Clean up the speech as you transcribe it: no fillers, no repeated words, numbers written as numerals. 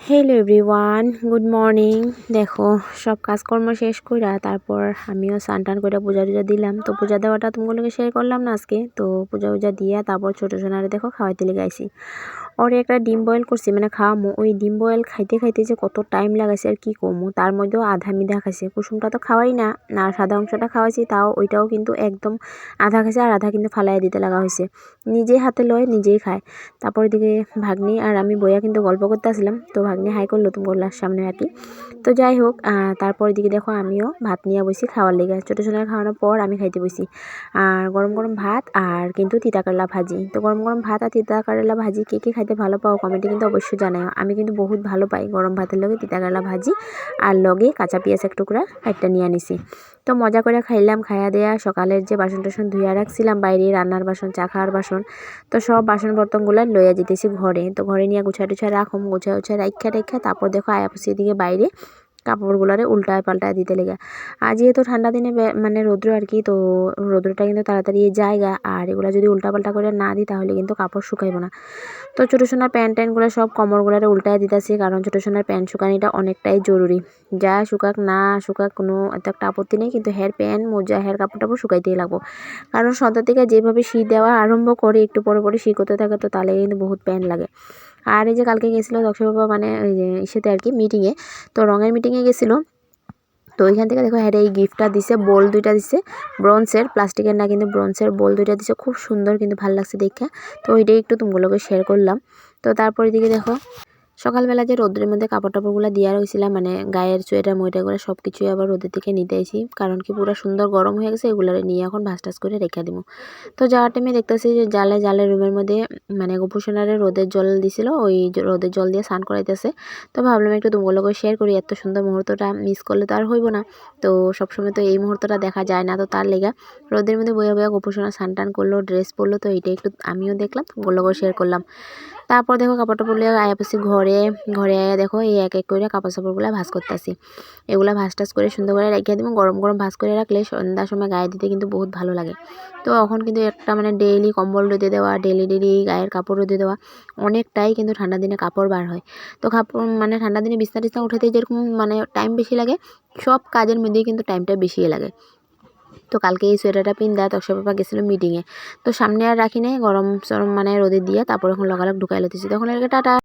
Hello everyone, good morning. দেখো সব কাজকর্ম শেষ কইরা তারপর আমিও স্নান টান করে পূজা টুজা দিলাম। তো পূজা দেওয়াটা তোমাগুলোকে শেয়ার করলাম না আজকে। তো পূজা উজা দিয়া তারপর ছোটো সোনারে দেখো খাওয়াইতে লেগে আইছি। ওরে একটা ডিম বয়েল করছি, মানে খাওয়ামো। ওই ডিম বয়েল খাইতে খাইতে যে কত টাইম লাগাইছে আর কি কমো। তার মধ্যেও আধা মিধা খাইছে। কুসুমটা তো খাওয়াই না, আর সাদা অংশটা খাওয়াইছি, তাও ওইটাও কিন্তু একদম আধা খাইছে, আর আধা কিন্তু ফালাই দিতে লাগা হয়েছে। নিজেই হাতে লয় নিজেই খায়। তারপর এদিকে ভাগ্নি আর আমি বইয়া কিন্তু গল্প করতে আসলাম। তো ভাগ্নি হাই করলো তুমি বললার সামনে আর কি। তো যাই হোক, তারপর এদিকে দেখো আমিও ভাত নিয়ে বসি খাওয়ার লেগে। ছোটো সোনার খাওয়ানোর পর আমি খাইতে বসি। আর গরম গরম ভাত আর কিন্তু তিতা কেরেলা ভাজি। তো গরম গরম ভাত আর তিতা কেরেলা ভাজি কে কে খাইতে ভালো পাও কমেন্টে কিন্তু অবশ্যই জানাও। আমি কিন্তু বহুত ভালো পাই গরম ভাতের লগে তিতা কেরেলা ভাজি, আর লগে কাঁচা পেঁয়াজ এক টুকরা একটা নিয়ে নিছি। তো মজা করে খাইলাম। খাইয়া দেয়া সকালের যে বাসন টাসন ধুইয়া রাখছিলাম বাইরে, রান্নার বাসন, চা খাওয়ার বাসন, তো সব বাসন বর্তনগুলো লইয়া যেতেছি ঘরে। তো ঘরে নিয়ে গুছা টুছা রাখুম, গুছা উছা রাখা তারপর দেখো আয়াপুসি এদিকে বাইরে কাপড়গুলারে উল্টায় পাল্টায় দিতে লেগে। আর যেহেতু ঠান্ডা দিনে মানে রৌদ্র আর কি, তো রৌদ্রটা কিন্তু তাড়াতাড়ি জায়গা, আর এগুলো যদি উল্টা পাল্টা করে না দিই তাহলে কিন্তু কাপড় শুকাইব না। তো ছোটো সোনার প্যান্ট ট্যান্টগুলো সব কমরগুলারে উল্টায় দিতেছি, কারণ ছোটো সোনার প্যান্ট শুকানিটা অনেকটাই জরুরি। যা শুকাক না শুকাক কোনো এত একটা আপত্তি নেই, কিন্তু হেয়ার প্যান্ট মোজা হেয়ার কাপড় টাপড় শুকাইতেই লাগবো। কারণ সন্ধ্যা থেকে যেভাবে শীত দেওয়া আরম্ভ করে একটু পরে পরে শীত করতে থাকে, তো তাহলে কিন্তু বহুত প্যান্ট লাগে। আর এই যে কালকে গেছিলো দক্ষ বাবা, মানে ওই যে ইসেতে আর কি মিটিংয়ে, তো রঙের মিটিংয়ে গেছিলো। তো ওইখান থেকে দেখো হ্যাঁ এই গিফটটা দিছে, বোল দুইটা দিছে ব্রোঞ্জের, প্লাস্টিকের না কিন্তু ব্রোঞ্জের বোল দুইটা দিছে, খুব সুন্দর কিন্তু ভালো লাগছে দেখা। তো ওইটাই একটু তোমাগুলোকে শেয়ার করলাম। তো তারপর এদিকে দেখো সকালবেলা যে রোদ্রের মধ্যে কাপড় টাপড়গুলো দিয়া রয়েছিলাম, মানে গায়ের সোয়েটার মোয়েটারগুলো সব কিছুই আবার রোদের থেকে নিতে আইছি, কারণ কি পুরো সুন্দর গরম হয়ে গেছে। এগুলো নিয়ে এখন ভাজ টাজ করে রেখে দিব। তো যাওয়ার টাইমে দেখতেছি যে জালে জালে রুমের মধ্যে মানে গোপুসোনারে রোদের জল দিছিল, ওই রোদের জল দিয়ে স্নান করাইতেছে। তো ভাবলাম একটু তোমাগুলোকে শেয়ার করি, এত সুন্দর মুহূর্তটা মিস করলে তো আর হইব না। তো সবসময় তো এই মুহূর্তটা দেখা যায় না, তো তার লেগা রোদের মধ্যে বইয়া বইয়া গোপুসোনা স্নান টান করলো, ড্রেস পরলো। তো এইটা একটু আমিও দেখলাম, তোমাগুলোকে শেয়ার করলাম। তারপর দেখো কাপড় টাপড় লিয়ে আয়া পড়ছি ঘরে। ঘরে আয়া দেখো এই এক এক করে কাপড় চাপড়গুলো ভাজ করতেছি। এগুলা ভাজ টাজ করে সুন্দর করে রেখে দিব। গরম গরম ভাজ করে রাখলে সন্ধ্যার সময় গায়ে দিতে কিন্তু বহুত ভালো লাগে। তো এখন কিন্তু একটা মানে ডেইলি কম্বল রোদে দেওয়া, ডেইলি ডেইলি গায়ের কাপড় রোদে দেওয়া, অনেকটাই কিন্তু ঠান্ডা দিনে কাপড় বার হয়। তো কাপড় মানে ঠান্ডা দিনে বিছনা টিছনা উঠাতে যেরকম মানে টাইম বেশি লাগে, সব কাজের মধ্যেই কিন্তু টাইমটা বেশি লাগে। তো কালকে এই সোয়েটারটা পিন্দা তক্ষ বাবা গেছিলো মিটিংয়ে। তো সামনে আর রাখি নাই, গরম সরম মানে রোদে দিয়ে তারপর এখন লগালগ ঢুকাই লতেছি। তখন টাটা।